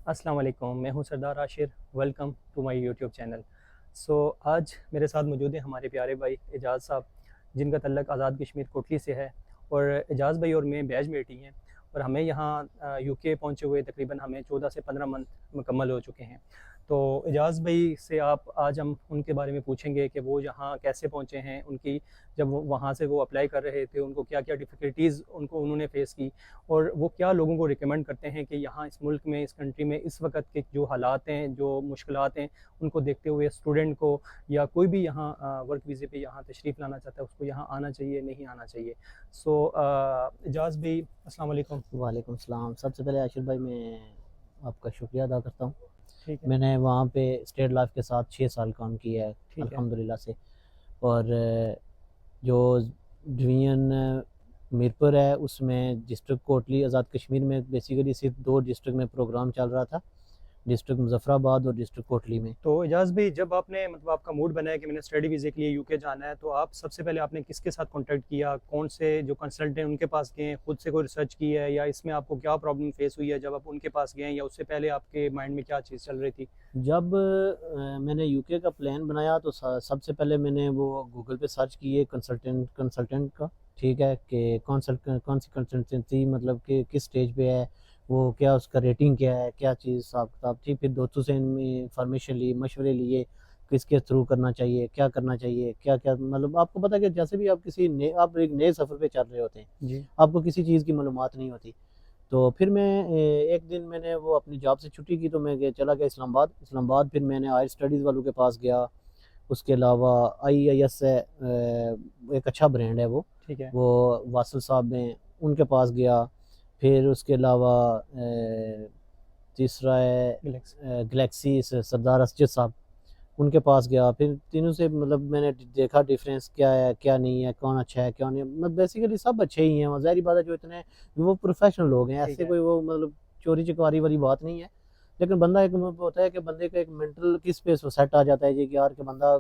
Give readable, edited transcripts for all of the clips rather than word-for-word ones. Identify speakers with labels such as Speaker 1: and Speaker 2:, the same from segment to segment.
Speaker 1: अस्सलाम वालेकुम, मैं हूं Sardar Ashir. Welcome to my YouTube channel. आज मेरे साथ मौजूद हैं हमारे प्यारे भाई एजाज़ साहब, जिनका तल्लक आज़ाद कश्मीर कोटली से है। और एजाज़ भाई और मैं बैचमेट ही हैं। और हमें यहाँ यूके पहुँचे हुए तकरीबन हमें 14 से 15 मंथ मुकम्मल हो चुके हैं। तो एजाज़ भाई से आज हम उनके बारे में पूछेंगे कि वो यहाँ कैसे पहुँचे हैं, उनकी जब वो वहाँ से वो अप्लाई कर रहे थे उनको क्या क्या डिफ़िकल्टीज़ उन्होंने फ़ेस की, और वो क्या लोगों को रिकमेंड करते हैं कि यहाँ इस मुल्क में, इस कंट्री में इस वक्त के जो हालात हैं, जो मुश्किलात हैं, उनको देखते हुए स्टूडेंट को या कोई भी यहाँ वर्क वीज़े पे यहाँ तशरीफ़ लाना चाहता है उसको यहाँ आना चाहिए, नहीं आना चाहिए। एजाज़ भाई, अस्सलाम वालेकुम।
Speaker 2: वालेकुम सलाम। सबसे पहले आशिर भाई मैं आपका शुक्रिया अदा करता हूँ।
Speaker 1: ठीक है।
Speaker 2: मैंने वहाँ पे स्टेट लाइफ के साथ 6 साल काम किया है
Speaker 1: ठीक है।
Speaker 2: अल्हम्दुलिल्लाह से। और जो डिवीज़न मीरपुर है उसमें डिस्ट्रिक्ट कोटली आज़ाद कश्मीर में बेसिकली सिर्फ 2 डिस्ट्रिक्ट में प्रोग्राम चल रहा था, डिस्ट्रिक्ट मुज़फ़्फ़राबाद और डिस्ट्रिक्ट कोटली में।
Speaker 1: तो एजाज़ भाई, जब आपने मतलब आपका मूड बना है कि मैंने स्टडी वीज़े के लिए यूके जाना है, तो आप सबसे पहले आपने किसके साथ कॉन्टैक्ट किया? कौन से जो कंसल्टेंट हैं उनके पास गए, खुद से कोई रिसर्च की है, या इसमें आपको क्या प्रॉब्लम फेस हुई है जब आप उनके पास गए, या उससे पहले आपके माइंड में क्या चीज़ चल रही थी?
Speaker 2: जब मैंने यूके का प्लान बनाया तो सबसे पहले मैंने वो गूगल पे सर्च किए कंसल्टेंट का, ठीक है, कि कौन सी कंसल्टेंसी मतलब कि किस स्टेज पे है, वो क्या उसका रेटिंग क्या है, क्या चीज़ हिसाब किताब थी। फिर दोस्तों से इंफॉर्मेशन ली, मशवरे लिए, किसके थ्रू करना चाहिए, क्या करना चाहिए, क्या क्या मतलब आपको पता है कि जैसे भी आप एक नए सफ़र पे चल रहे होते हैं,
Speaker 1: जी।
Speaker 2: आपको किसी चीज़ की मालूमात नहीं होती। तो फिर एक दिन मैंने वो अपनी जॉब से छुट्टी की तो मैं चला गया इस्लामाबाद। फिर मैंने हायर स्टडीज़ वालों के पास गया। उसके अलावा आईआईएस है, एक अच्छा ब्रांड है
Speaker 1: ठीक है।
Speaker 2: वो वासिल साहब हैं, उनके पास गया। फिर उसके अलावा तीसरा है
Speaker 1: रिलैक्स।
Speaker 2: गैलेक्सी से सरदार असजद साहब, उनके पास गया। फिर तीनों से मतलब मैंने देखा डिफरेंस क्या है क्या नहीं है, कौन अच्छा है क्या नहीं है। मतलब बेसिकली सब अच्छे ही हैं, ज़ाहिर बात है जो इतने वो प्रोफेशनल लोग हैं,
Speaker 1: ठीक
Speaker 2: ऐसे
Speaker 1: है।
Speaker 2: कोई वो मतलब चोरी चकारी वाली बात नहीं है। लेकिन बंदा एक होता है कि बंदे का एक मेंटल किस पे सेट आ जाता है जी कि यार कि बंदा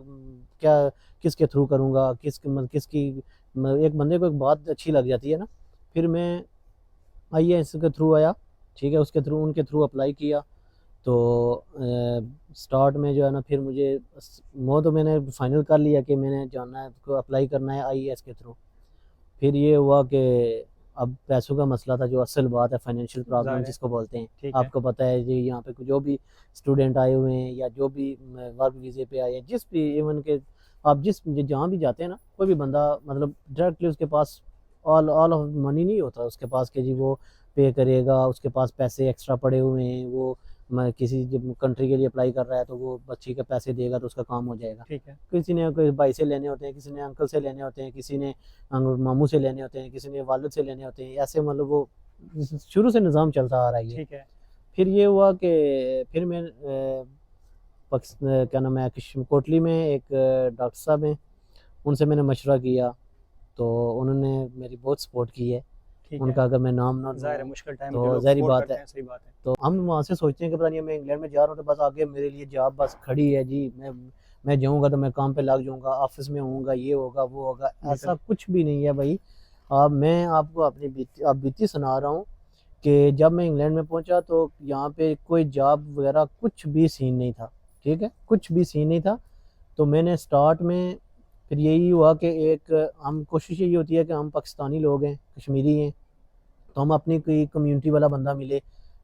Speaker 2: क्या किसके थ्रू करूँगा, किसकी एक बंदे को एक बात अच्छी लग जाती है ना। फिर मैं आईएएस के थ्रू आया, ठीक है, उसके थ्रू उनके थ्रू अप्लाई किया। तो स्टार्ट में जो है ना, फिर मुझे वो तो मैंने फाइनल कर लिया कि मैंने जाना है को अप्लाई करना है आईएएस के थ्रू। फिर ये हुआ कि अब पैसों का मसला था, जो असल बात है, फाइनेंशियल प्रॉब्लम
Speaker 1: ज़ाहिर है।
Speaker 2: जिसको बोलते हैं।
Speaker 1: ठीक है।
Speaker 2: आपको पता है जी, यहाँ पे जो भी स्टूडेंट आए हुए हैं या जो भी वर्क वीज़े पे आए हैं, जिस भी इवन के आप जहाँ भी जाते हैं ना, कोई भी बंदा मतलब डायरेक्टली उसके पास ऑल ऑल ऑफ मनी नहीं होता उसके पास कि जी वो पे करेगा, उसके पास पैसे एक्स्ट्रा पड़े हुए हैं, वो मैं किसी जब कंट्री के लिए अप्लाई कर रहा है तो वो बच्ची के पैसे देगा तो उसका काम हो जाएगा।
Speaker 1: ठीक है।
Speaker 2: किसी ने कोई भाई से लेने होते हैं, किसी ने अंकल से लेने होते हैं, किसी ने मामू से लेने होते हैं, किसी ने वालिद से लेने होते हैं, ऐसे मतलब वो शुरू से निज़ाम चलता आ रहा है ये।
Speaker 1: ठीक है।
Speaker 2: फिर ये हुआ कि फिर मैं क्या नाम है, कोटली में एक डॉक्टर साहब हैं, उनसे मैंने मशवरा किया तो उन्होंने मेरी बहुत सपोर्ट की है।
Speaker 1: ठीक है।
Speaker 2: उनका अगर मैं नाम ना
Speaker 1: ज़ाहिर है,
Speaker 2: लूँ
Speaker 1: मुश्किल टाइम में जो
Speaker 2: तो
Speaker 1: लोग
Speaker 2: ज़ाहिर
Speaker 1: सपोर्ट
Speaker 2: बात
Speaker 1: करते
Speaker 2: है।
Speaker 1: हैं, सही बात है।
Speaker 2: तो हम वहाँ से सोचते हैं कि पता नहीं मैं इंग्लैंड में जा रहा हूँ तो बस आगे मेरे लिए जॉब बस खड़ी है जी, मैं जाऊँगा तो मैं काम पे लग जाऊँगा, ऑफिस में होऊंगा, ये होगा वो होगा।
Speaker 1: बिल्कुल।
Speaker 2: ऐसा कुछ भी नहीं है भाई। अब मैं आपको अपनी बीती सुना रहा हूँ कि जब मैं इंग्लैंड में पहुंचा तो यहाँ पे कोई जॉब वगैरह कुछ भी सीन नहीं था, ठीक है, कुछ भी सीन नहीं था। तो मैंने स्टार्ट में फिर यही हुआ कि एक हम कोशिश यही होती है कि हम पाकिस्तानी लोग हैं, कश्मीरी हैं, तो हम अपनी कोई कम्युनिटी वाला बंदा मिले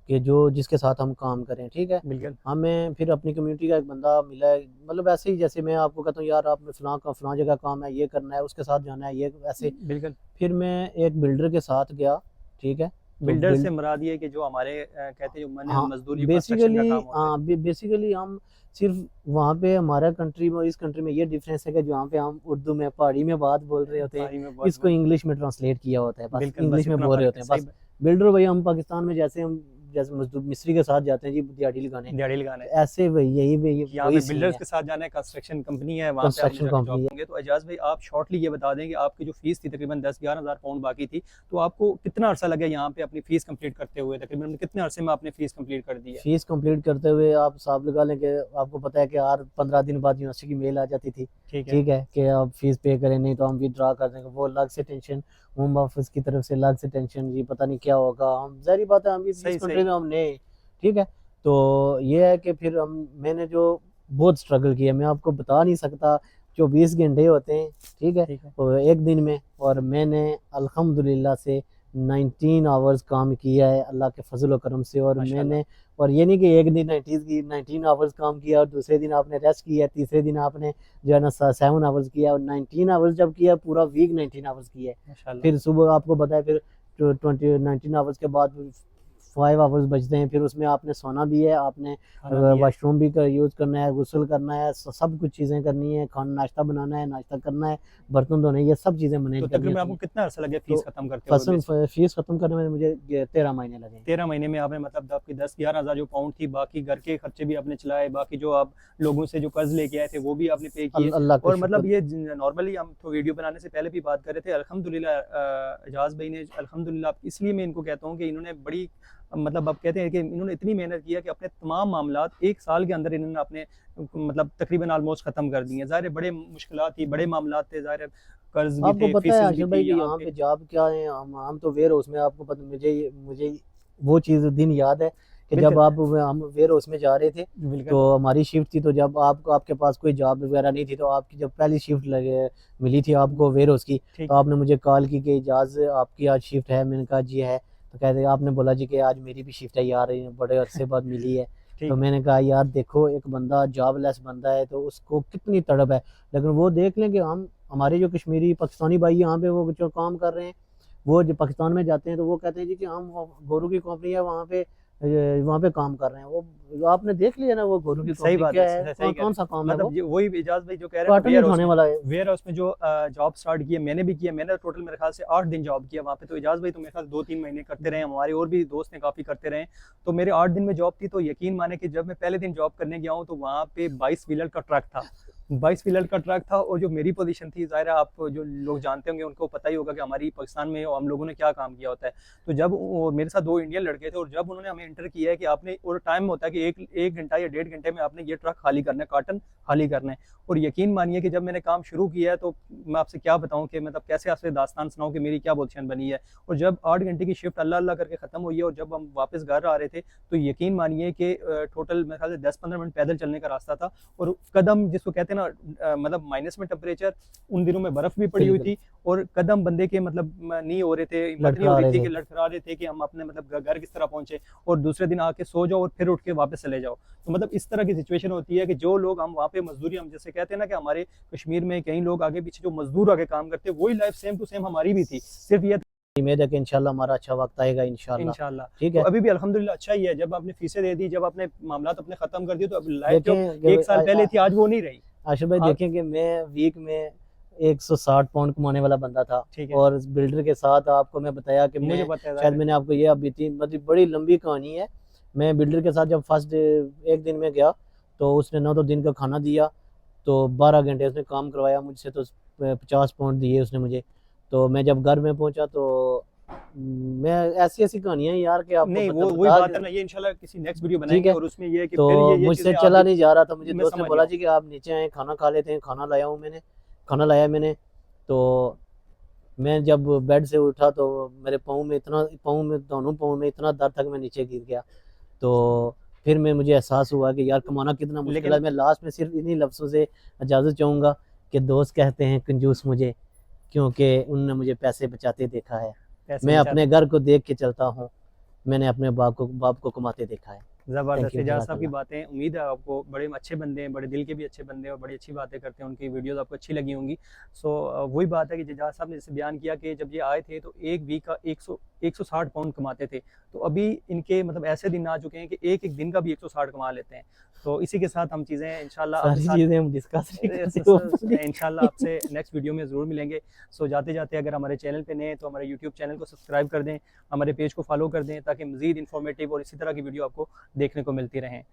Speaker 2: कि जो जिसके साथ हम काम करें, ठीक है।
Speaker 1: बिल्कुल।
Speaker 2: हमें फिर अपनी कम्युनिटी का एक बंदा मिला है, मतलब ऐसे ही जैसे मैं आपको कहता हूँ यार आपने फलां जगह काम है, ये करना है, उसके साथ जाना है, ये ऐसे।
Speaker 1: बिल्कुल।
Speaker 2: फिर मैं एक बिल्डर के साथ गया, ठीक है। तो
Speaker 1: बिल्डर से मुराद ये है कि जो हमारे कहते हैं जो
Speaker 2: हाँ,
Speaker 1: मजदूर जो कंस्ट्रक्शन का काम होता है।
Speaker 2: बेसिकली हम सिर्फ वहाँ पे हमारा कंट्री में इस कंट्री में ये डिफरेंस है कि जहाँ पे हम उर्दू में पहाड़ी में बात बोल रहे होते हैं,
Speaker 1: पारी में बहुत
Speaker 2: इसको इंग्लिश में ट्रांसलेट किया होता है, बस
Speaker 1: बिल्कुल, बस
Speaker 2: इंग्लिश में
Speaker 1: इतना
Speaker 2: बोल रहे
Speaker 1: फ़र्क
Speaker 2: होते
Speaker 1: है,
Speaker 2: हैं
Speaker 1: सही
Speaker 2: बस। बिल्डर भाई हम पाकिस्तान में जैसे मजदूर मिस्त्री के साथ जाते हैं जी दिहाड़ी लगाने,
Speaker 1: दिहाड़ी लगाने।
Speaker 2: तो ऐसे वही
Speaker 1: यहाँ पे
Speaker 2: वही सीन
Speaker 1: बिल्डर्स
Speaker 2: है।
Speaker 1: के साथ जाना है, कंस्ट्रक्शन कंपनी है, वहाँ पे आपने
Speaker 2: कंस्ट्रक्शन
Speaker 1: जाके जॉब
Speaker 2: कंपनी है।
Speaker 1: करेंगे। तो एजाज भाई, आप शॉर्टली ये बता दें कि आपकी जो फीस थी तकरीबन 10-11 हज़ार पाउंड बाकी थी, तो आपको कितना अरसा लगा यहाँ पे अपनी फीस कंप्लीट करते हुए? तकरीबन कितने अरसे में आपने फीस कंप्लीट कर दी है?
Speaker 2: फीस कंप्लीट करते हुए आप हिसाब लगा लें कि आपको पता है कि हर 15 दिन बाद यूनिवर्सिटी की मेल आ जाती थी,
Speaker 1: ठीक है।
Speaker 2: ठीक है, कि आप फीस पे करें नहीं तो हम विड्रा कर देंगे, वो अलग से टेंशन, होम ऑफिस की तरफ से अलग से टेंशन, जी पता नहीं क्या होगा। हम ज़ाहिर बात है हम इस
Speaker 1: सही
Speaker 2: कंट्री
Speaker 1: सही।
Speaker 2: में हम नए, ठीक है। तो ये है कि फिर मैंने जो बहुत स्ट्रगल किया, मैं आपको बता नहीं सकता। 24 घंटे होते हैं, ठीक है,
Speaker 1: ठीक है।
Speaker 2: तो एक दिन में, और मैंने अल्हम्दुलिल्लाह से 19 आवर्स काम किया है अल्लाह के फजल व करम से। और
Speaker 1: माशाल्लाह।
Speaker 2: मैंने, और ये नहीं कि एक दिन 19 आवर्स काम किया और दूसरे दिन आपने रेस्ट किया, तीसरे दिन आपने जो है ना 7 आवर्स किया, और 19 आवर्स जब किया, पूरा वीक 19 आवर्स किया है।
Speaker 1: माशाल्लाह।
Speaker 2: फिर सुबह आपको बताया, फिर 19 आवर्स के बाद 5 आवर्स बचते हैं, फिर उसमें आपने सोना भी है, आपने
Speaker 1: खाना भी है।
Speaker 2: वॉशरूम भी यूज़ करना है, गुस्ल करना है, सब कुछ चीज़ें करनी है, खाना नाश्ता बनाना है, नाश्ता करना है, बर्तन धोने, ये सब चीज़ें मैनेज
Speaker 1: तो
Speaker 2: करनी
Speaker 1: तकरीबन
Speaker 2: होती
Speaker 1: आपको
Speaker 2: हैं।
Speaker 1: कितना अर्सा लगे
Speaker 2: तो
Speaker 1: फीस खत्म करते हुए?
Speaker 2: फीस ख़त्म करने में मुझे 13 महीने लगे।
Speaker 1: 13 महीने में आपने मतलब आपकी 10-11 हज़ार जो पाउंड थी, बाकी घर के खर्चे भी आपने चलाए, बाकी जो आप लोगों से जो कर्ज लेके आए थे वो भी आपने पे किए।
Speaker 2: अल्लाह का
Speaker 1: और मतलब
Speaker 2: शुक्र।
Speaker 1: ये नॉर्मली हम तो वीडियो बनाने से पहले भी बात कर रहे थे, अल्हम्दुलिल्लाह एजाज भाई ने अल्हम्दुलिल्लाह, इसलिए मैं इनको कहता हूँ कि इन्होंने बड़ी मतलब आप कहते हैं कि इन्होंने इतनी मेहनत किया कि अपने तमाम मामलात एक साल के अंदर इन्होंने अपने मतलब तकरीबन ऑलमोस्ट ख़त्म कर दिए। ज़ाहिर है बड़े मुश्किलात थी, बड़े मामलात थे, ज़ाहिर है कर्ज भी
Speaker 2: आपको
Speaker 1: थे,
Speaker 2: पता है
Speaker 1: फीसेस भी
Speaker 2: आशिफ
Speaker 1: थी
Speaker 2: भाई कि
Speaker 1: यहाँ
Speaker 2: यहाँ
Speaker 1: पे।
Speaker 2: पे जॉब क्या है, हम तो वेयर हाउस में, आपको पता, मुझे वो चीज़ दिन याद है कि जब
Speaker 1: बिल्कुल,
Speaker 2: हम वेयर हाउस में जा रहे थे,
Speaker 1: बिल्कुल।
Speaker 2: तो हमारी शिफ्ट थी, तो जब आपके पास कोई जॉब वगैरह नहीं थी, तो आपकी जब पहली शिफ्ट लगे मिली थी आपको वेयर हाउस की,
Speaker 1: ठीक
Speaker 2: तो
Speaker 1: है,
Speaker 2: आपने मुझे कॉल की कि इजाज़ आपकी आज शिफ्ट है। मैंने कहा जी है। तो कहते आपने बोला जी कि आज मेरी भी शिफ्ट है यार, ये बड़े अरसे बाद मिली है। तो
Speaker 1: ठीक है।
Speaker 2: मैंने कहा यार देखो, एक बंदा जॉबलेस बंदा है तो उसको कितनी तड़प है, लेकिन वो देख लें कि हमारे जो कश्मीरी पाकिस्तानी भाई यहाँ पे वो जो काम कर रहे हैं, वो जो पाकिस्तान में जाते हैं, तो वो कहते हैं जी कि हम गोरू की कंपनी है वहाँ पे काम कर रहे हैं। वो आपने देख लिया ना, वो गोरू की
Speaker 1: सही
Speaker 2: कंपनी
Speaker 1: बात
Speaker 2: क्या
Speaker 1: है,
Speaker 2: है,
Speaker 1: सही कह रहे
Speaker 2: कौन
Speaker 1: हैं।
Speaker 2: सा काम है
Speaker 1: मतलब
Speaker 2: वो,
Speaker 1: ये वही एजाज भाई जो कह रहे हैं ना,
Speaker 2: कार्टन उठाने वाला है।
Speaker 1: वेयर हाउस में जो जॉब स्टार्ट की है, मैंने भी किया। मैंने टोटल मेरे ख्याल से 8 दिन जॉब किया वहाँ पे। तो एजाज भाई तो मेरे ख्याल 2-3 महीने करते रहे, हमारे और भी दोस्त ने काफ़ी करते रहे। तो मेरे 8 दिन में जॉब थी, तो यकीन माने कि जब मैं पहले दिन जॉब करने गया हूँ तो वहाँ पे 22 व्हीलर का ट्रक था। 22 व्हीलर का ट्रक था, और जो मेरी पोजीशन थी, ज़ाहिर है आप जो लोग जानते होंगे उनको पता ही होगा कि हमारी पाकिस्तान में हम लोगों ने क्या काम किया होता है। तो जब मेरे साथ 2 इंडियन लड़के थे, और जब उन्होंने हमें इंटर किया है कि आपने, और टाइम होता है कि एक घंटा या 1.5 घंटे में आपने ये ट्रक खाली करना है, कार्टन खाली करना है। और यकीन मानिए कि जब मैंने काम शुरू किया है, तो मैं आपसे क्या बताऊं कि मतलब कैसे आपसे दास्तान सुनाऊं कि मेरी क्या पोजीशन बनी है। और जब 8 घंटे की शिफ्ट अल्लाह अल्लाह करके ख़त्म हुई है, और जब हम वापस घर आ रहे थे, तो यकीन मानिए कि टोटल मेरे ख्याल से 10-15 मिनट पैदल चलने का रास्ता था। और कदम जिसको कहते हैं ना, मतलब माइनस में टेम्परेचर, उन दिनों में बर्फ़ भी पड़ी हुई
Speaker 2: बिल्कुल,
Speaker 1: थी, और कदम बंदे के मतलब नहीं हो रहे थे, हिम्मत नहीं हो
Speaker 2: लड़खड़ा
Speaker 1: रही
Speaker 2: रहे
Speaker 1: थी
Speaker 2: थे।
Speaker 1: कि लड़खड़ा रहे थे कि हम अपने मतलब घर किस तरह पहुंचे, और दूसरे दिन आके सो जाओ और फिर उठ के वापस चले जाओ। तो मतलब इस तरह की सिचुएशन होती है कि जो लोग हम वहाँ पे मजदूरी, हम जैसे कहते हैं ना कि हमारे कश्मीर में कई लोग आगे पीछे जो मजदूर आगे काम करते हैं, वही लाइफ सेम टू सेम हमारी भी थी। सिर्फ ये
Speaker 2: उम्मीद है कि इंशाल्लाह हमारा अच्छा वक्त आएगा इंशाल्लाह।
Speaker 1: इंशाल्लाह।
Speaker 2: ठीक
Speaker 1: तो
Speaker 2: है,
Speaker 1: अभी भी अल्हम्दुलिल्लाह अच्छा ही है, जब आपने फीसें दे दी, जब आपने मामलात अपने ख़त्म कर दिए, तो अब लाइफ जो
Speaker 2: देखें
Speaker 1: 1 साल पहले थी आज वो नहीं रही।
Speaker 2: आशिफ भाई,
Speaker 1: आप
Speaker 2: देखें कि मैं वीक में 160 पाउंड कमाने वाला बंदा था,
Speaker 1: ठीक है,
Speaker 2: और बिल्डर के साथ आपको मैं बताया कि
Speaker 1: मुझे
Speaker 2: मैं,
Speaker 1: पता है,
Speaker 2: शायद
Speaker 1: ज़ाहिर है।
Speaker 2: मैंने आपको ये अभी थी, मतलब बड़ी लंबी कहानी है। मैं बिल्डर के साथ जब फर्स्ट एक दिन में गया, तो उसने 9 दिन का खाना दिया, तो 12 घंटे उसने काम करवाया मुझसे, तो 50 पाउंड दिए उसने मुझे। तो मैं जब घर में पहुंचा, तो मैं, ऐसी ऐसी कहानियां हैं यार कि आपको
Speaker 1: नहीं, वो
Speaker 2: मतलब
Speaker 1: वही
Speaker 2: बता
Speaker 1: बात
Speaker 2: के,
Speaker 1: है ना, ये इंशाल्लाह किसी नेक्स्ट वीडियो
Speaker 2: ठीक
Speaker 1: बनाएँगे,
Speaker 2: है।
Speaker 1: और उसमें ये है कि
Speaker 2: तो
Speaker 1: फिर ये
Speaker 2: मुझसे
Speaker 1: चीज़ें
Speaker 2: चला
Speaker 1: आगे
Speaker 2: नहीं जा रहा था, मुझे
Speaker 1: मैं
Speaker 2: दोस्त ने
Speaker 1: समझ गया
Speaker 2: बोला
Speaker 1: हूँ।
Speaker 2: जी कि आप नीचे आए, खाना खा लेते हैं। खाना लाया हूँ मैंने, खाना लाया मैंने। तो मैं जब बेड से उठा, तो मेरे पाँव में, दोनों पाँव में इतना दर्द था कि मैं नीचे गिर गया। तो फिर मुझे एहसास हुआ कि यार कमाना कितना मुश्किल है।
Speaker 1: लेकिन
Speaker 2: मैं लास्ट में सिर्फ इन्हीं लफ्ज़ों से इजाज़त चाहूँगा कि दोस्त कहते हैं कंजूस मुझे, क्योंकि उन्होंने मुझे पैसे बचाते देखा है।
Speaker 1: पैसे
Speaker 2: मैं
Speaker 1: बचाते
Speaker 2: अपने घर को देख के चलता हूँ, मैंने अपने बाप को कमाते देखा है। थैंक
Speaker 1: ज़बरदस्त
Speaker 2: यू,
Speaker 1: एजाज साहब की
Speaker 2: जज़ाकल्लाह।
Speaker 1: बातें, उम्मीद है आपको बड़े अच्छे बंदे हैं, बड़े दिल के भी अच्छे बंदे हैं, और बड़ी अच्छी बातें करते हैं, उनकी वीडियोस आपको अच्छी लगी होंगी। सो वही बात है कि एजाज साहब ने जैसे बयान किया कि जब ये आए थे तो एक वीक का 160 पाउंड कमाते थे। तो अभी इनके मतलब ऐसे दिन आ चुके हैं कि एक एक दिन का भी 160 कमा लेते हैं। तो इसी के साथ हम चीज़ें इंशाल्लाह आपके
Speaker 2: सारी
Speaker 1: साथ
Speaker 2: चीज़ें हम डिस्कस नहीं करते ओपनली।
Speaker 1: इंशाल्लाह आपसे नेक्स्ट वीडियो में ज़रूर मिलेंगे। सो जाते जाते अगर हमारे चैनल पे नए हैं तो हमारे यूट्यूब चैनल को सब्सक्राइब कर दें, हमारे पेज को फॉलो कर दें, ताकि मज़ीद इन्फॉर्मेटिव और इसी तरह की वीडियो आपको देखने को मिलती रहें।